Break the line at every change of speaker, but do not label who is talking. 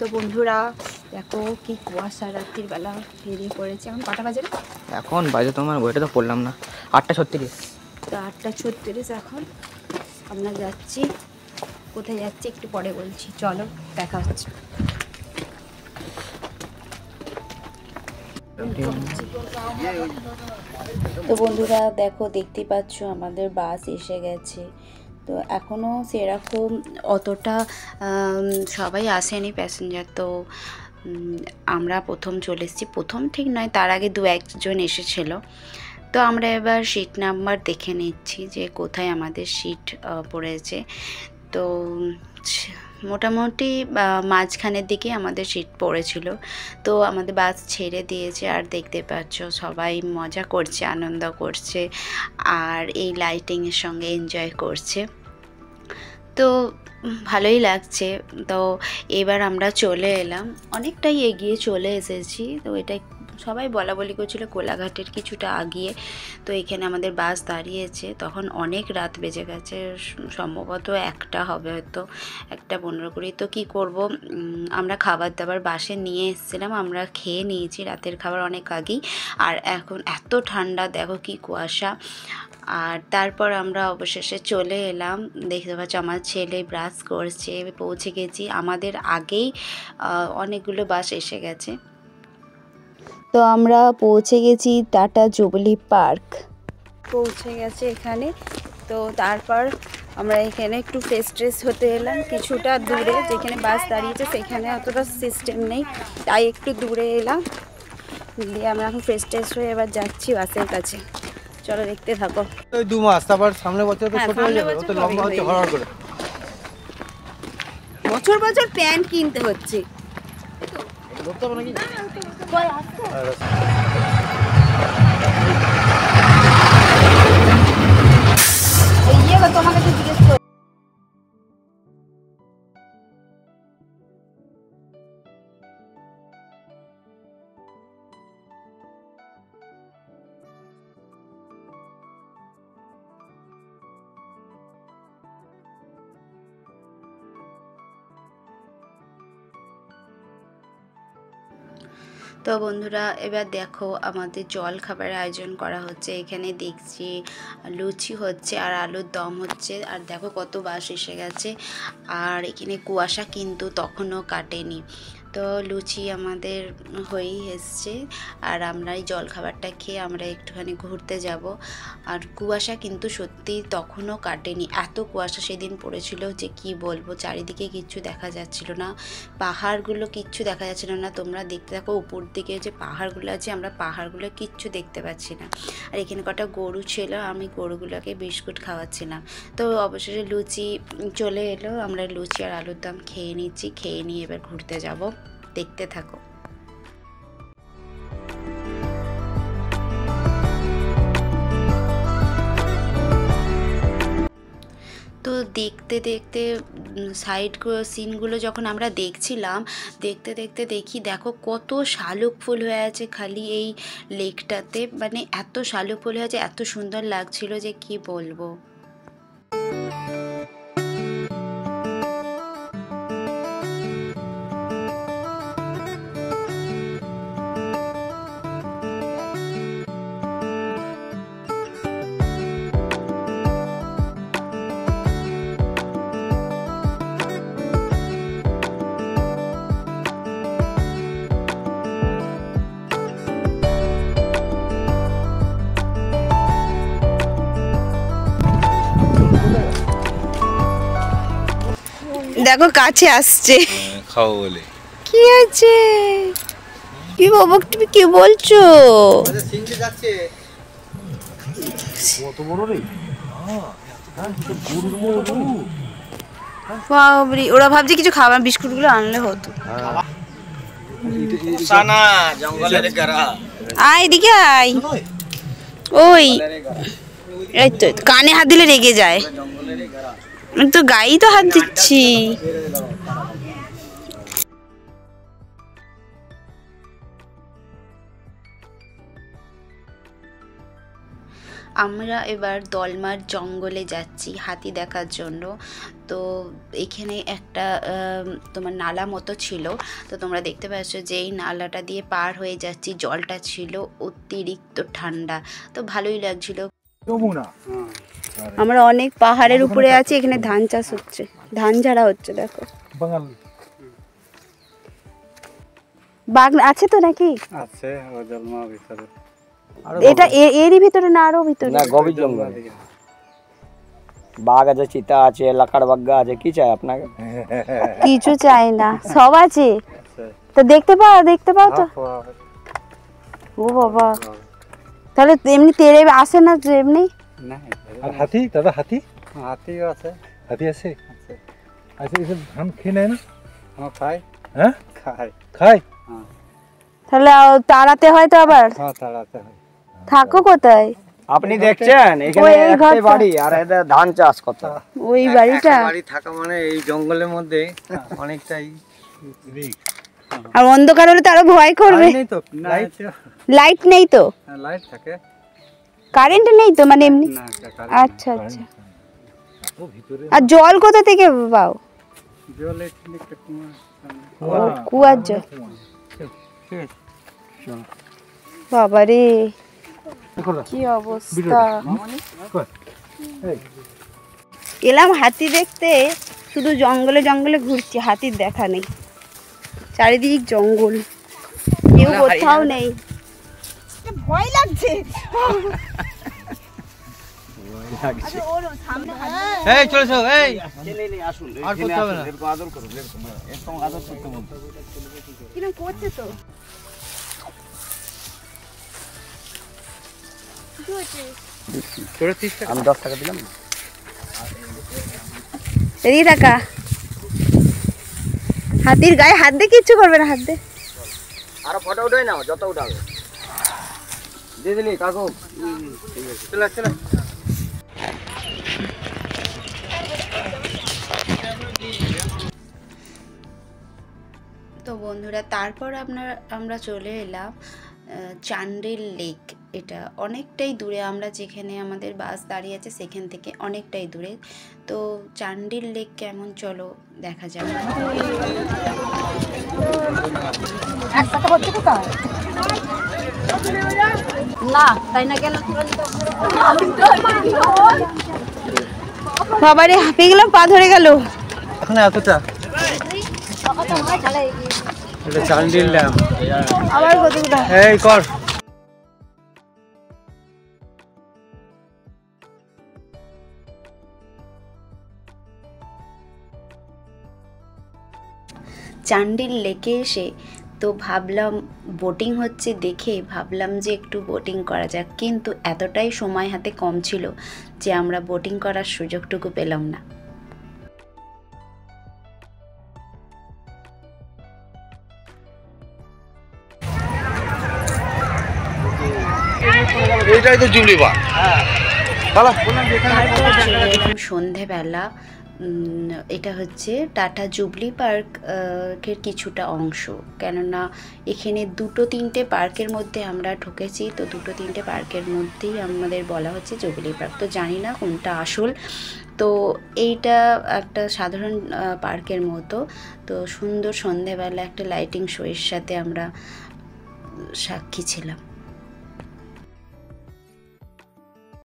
তো বন্ধুরা দেখো কি কুয়াশা রাত্রির বেলা বেরিয়ে পড়েছে। এখন কটা বাজে?
এখন বাজে তোমার বইটা তো পড়লাম না, 8:36।
তো 8:36 এখন আমরা যাচ্ছি। কোথায় যাচ্ছি একটু পরে বলছি, চলো দেখা হচ্ছে। তো বন্ধুরা দেখো, দেখতে পাচ্ছ আমাদের বাস এসে গেছে। তো এখনও সেরকম অতটা সবাই আসেনি প্যাসেঞ্জার। তো আমরা প্রথম চলে এসেছি, প্রথম ঠিক নয়, তার আগে 2-1 জন এসেছিলো। তো আমরা এবার সিট নাম্বার দেখে নিচ্ছি যে কোথায় আমাদের সিট পড়েছে। তো মোটামুটি মাঝখানের দিকে আমাদের সিট পড়েছিল। তো আমাদের বাস ছেড়ে দিয়েছে, আর দেখতে পাচ্ছ সবাই মজা করছে, আনন্দ করছে, আর এই লাইটিংয়ের সঙ্গে এনজয় করছে। তো ভালোই লাগছে। তো এবার আমরা চলে এলাম, অনেকটাই এগিয়ে চলে এসেছি। তো এটা সবাই বলা বলি করছিল কোলাঘাটের কিছুটা আগিয়ে। তো এখানে আমাদের বাস দাঁড়িয়েছে, তখন অনেক রাত বেজে গেছে, সম্ভবত 1টা হবে, হয়তো 1:15-20। তো কী করব, আমরা খাবার দাবার বাসে নিয়ে এসেছিলাম, আমরা খেয়ে নিয়েছি রাতের খাবার অনেক আগেই। আর এখন এত ঠান্ডা, দেখো কি কুয়াশা। আর তারপর আমরা অবশেষে চলে এলাম। দেখতে পাচ্ছ আমার ছেলে ব্রাশ করছে, পৌঁছে গেছি। আমাদের আগেই অনেকগুলো বাস এসে গেছে। তো আমরা পৌঁছে গেছি টাটা জুবিলি পার্ক, পৌঁছে গেছে এখানে। তো তারপর আমরা এখানে একটু ফ্রেশ ট্রেশ হতে এলাম। কিছুটা দূরে যেখানে বাস দাঁড়িয়েছে সেখানে অতটা সিস্টেম নেই, তাই একটু দূরে এলাম। দিয়ে আমরা এখন ফ্রেশ ট্রেশ হয়ে এবার যাচ্ছি বাসের কাছে। চলো দেখতে থাকো।
2 মাস, তারপর সামনে বছর তো ছোট হয়ে যাবে, তো লম্বা হচ্ছে হড় করে।
বছর বছর প্যান্ট কিনতে হচ্ছে।
ধরতে হবে নাকি?
তোমাকে তো জিজ্ঞেস করি। তো বন্ধুরা এবার দেখো আমাদের জল খাবারের আয়োজন করা হচ্ছে। এখানে দেখছি লুচি হচ্ছে আর আলুর দম হচ্ছে। আর দেখো কত বাস এসে গেছে, আর এখানে কুয়াশা কিন্তু তখনও কাটেনি। তো লুচি আমাদের হয়েই এসছে, আর আমরা এই জল খাবারটা খেয়ে আমরা একটুখানি ঘুরতে যাব। আর কুয়াশা কিন্তু সত্যি তখনও কাটেনি, এত কুয়াশা সেদিন পড়েছিল যে কি বলবো। চারিদিকে কিচ্ছু দেখা যাচ্ছিল না, পাহাড়গুলো কিচ্ছু দেখা যাচ্ছিল না। তোমরা দেখতে থাকো উপর দিকে যে পাহাড়গুলো আছে, আমরা পাহাড়গুলো কিচ্ছু দেখতে পাচ্ছি না। আর এখানে কটা গরু ছিল, আমি গরুগুলোকে বিস্কুট খাওয়াচ্ছিলাম। তো অবশেষে লুচি চলে এলো, আমরা লুচি আর আলুর দম খেয়ে নিচ্ছি। খেয়ে নিয়ে এবার ঘুরতে যাব, দেখতে থাকো। তো দেখতে দেখতে সাইড সিনগুলো যখন আমরা দেখছিলাম, দেখতে দেখতে দেখি দেখো কত শালুক ফুল হয়ে আছে খালি এই লেকটাতে। মানে এত শালুক ফুল হয়ে আছে, এত সুন্দর লাগছিল যে কি বলবো। দেখো কাছে আসছে,
খাও বলে।
কি আছে? কি বাবা, তুমি কি বলছো?
আচ্ছা সিনতে যাচ্ছে কত বড় রে।
বাবরে, ওরা ভাবছে কিছু খাবার বিস্কুটগুলো আনলে হতো।
সানা জঙ্গলের গারা,
আয় এদিকে আয়। ওই এই তো কানে হাত দিলে রেগে যায়। আমি তো গায়েই তো হাত দিচ্ছি। আমরা এবার দলমার জঙ্গলে যাচ্ছি হাতি দেখার জন্য। তো এখানে একটা তোমার নালা মতো ছিল, তো তোমরা দেখতে পাচ্ছ যে এই নালাটা দিয়ে পার হয়ে যাচ্ছি। জলটা ছিল অতিরিক্ত ঠান্ডা, তো ভালোই লাগছিল। আমরা অনেক পাহাড়ের উপরে আছি, এখানে ধান চাষ হচ্ছে, ধান ঝাড়া হচ্ছে। দেখো বাঘ আছে তো নাকি?
আছে দলমার ভিতরে।
এটা এরই ভিতরে না আরো ভিতরে?
না, গভীর জঙ্গল। বাঘ আছে, চিতা আছে, লাকার বাগ্গা আছে, কি চাই আপনাকে?
কিছু চাই না, সব আছে। তো দেখতে পাও তো? ও বাবা, তাহলে এমনি তেড়ে আসে না এমনি?
না,
আর হাতি দাদা,
হাতিও আছে।
হাতি আছে? আচ্ছা, এসব ধান খেয়ে নেয় না?
হ্যাঁ, খাই।
হ্যাঁ,
খাই।
তাহলে তাড়াতে হয় তো আবার?
হ্যাঁ, তাড়াতে হয়।
থাকো কোথায়?
আপনি দেখছেন এখানে
ওই
একটাই
ঘরটা।
বাড়ি, আর এদের ধান চাষ কত।
ওই বাড়িটা?
বাড়ি থাকা মানে এই জঙ্গলের মধ্যে অনেকটাই
আর অন্ধকার হলে তো আরো ভয় করবে।
নেই তো,
লাইট নেই তো?
লাইট থাকে।
কারেন্ট নেই তো, মানে এমনি?
না,
আচ্ছা আচ্ছা। আর জল কোথা থেকে পাও?
জল এখানে একটা কুয়া।
কুয়ার জল? বাবারে কি অবস্থা! এলাম হাতি দেখতে, শুধু জঙ্গলে জঙ্গলে ঘুরছি, হাতির দেখা নেই। চারিদিক জঙ্গল, কেউ কোথাও নেই। ভয় লাগছে।
এই চলেছো, এই
আসুন
আর করতে হবে না।
আদর করুন, এরকম আদর করতে বলতে।
কিরকম করছে তো?
আমি 10 টাকা দিলাম না।
এদিকে টাকা। হাতির গায়ে হাত দিয়ে কিচ্ছু করবে না, হাত দিয়ে।
আরো ফটো উঠাই নাও, যত উঠাবে দিয়ে দিলি কাকু।
চলে চলে।
তো বন্ধুরা, তারপর আমরা চলে এলাম চান্ডিল লেক। এটা অনেকটাই দূরে, আমরা যেখানে আমাদের বাস দাঁড়িয়ে আছে সেখান থেকে অনেকটাই দূরে। তো চান্ডিল লেক কেমন, চলো দেখা যাক। না তাই না, কেন বাবারে হাঁপিয়ে গেলাম, পা ধরে গেল।
এখন এতটা এটা চান্ডিল ড্যাম।
আবার কতটা
এই কর।
চান্ডিল লেকে এসে তো ভাবলাম, বোটিং হচ্ছে দেখে ভাবলাম যে একটু বোটিং করা যাক, কিন্তু এতটাই সময় হাতে কম ছিল যে আমরা বোটিং করার সুযোগটুকু পেলাম না।
এইটাই তো জুবলি বাগ।
সন্ধেবেলা এটা হচ্ছে টাটা জুবলি পার্কের কিছুটা অংশ, কেননা এখানে 2-3টে পার্কের মধ্যে আমরা ঢুকেছি। তো 2-3টে পার্কের মধ্যেই আমাদের বলা হচ্ছে জুবলি পার্ক, তো জানি না কোনটা আসল। তো এইটা একটা সাধারণ পার্কের মতো। তো সুন্দর সন্ধেবেলা একটা লাইটিং শোয়ের সাথে আমরা সাক্ষী ছিলাম।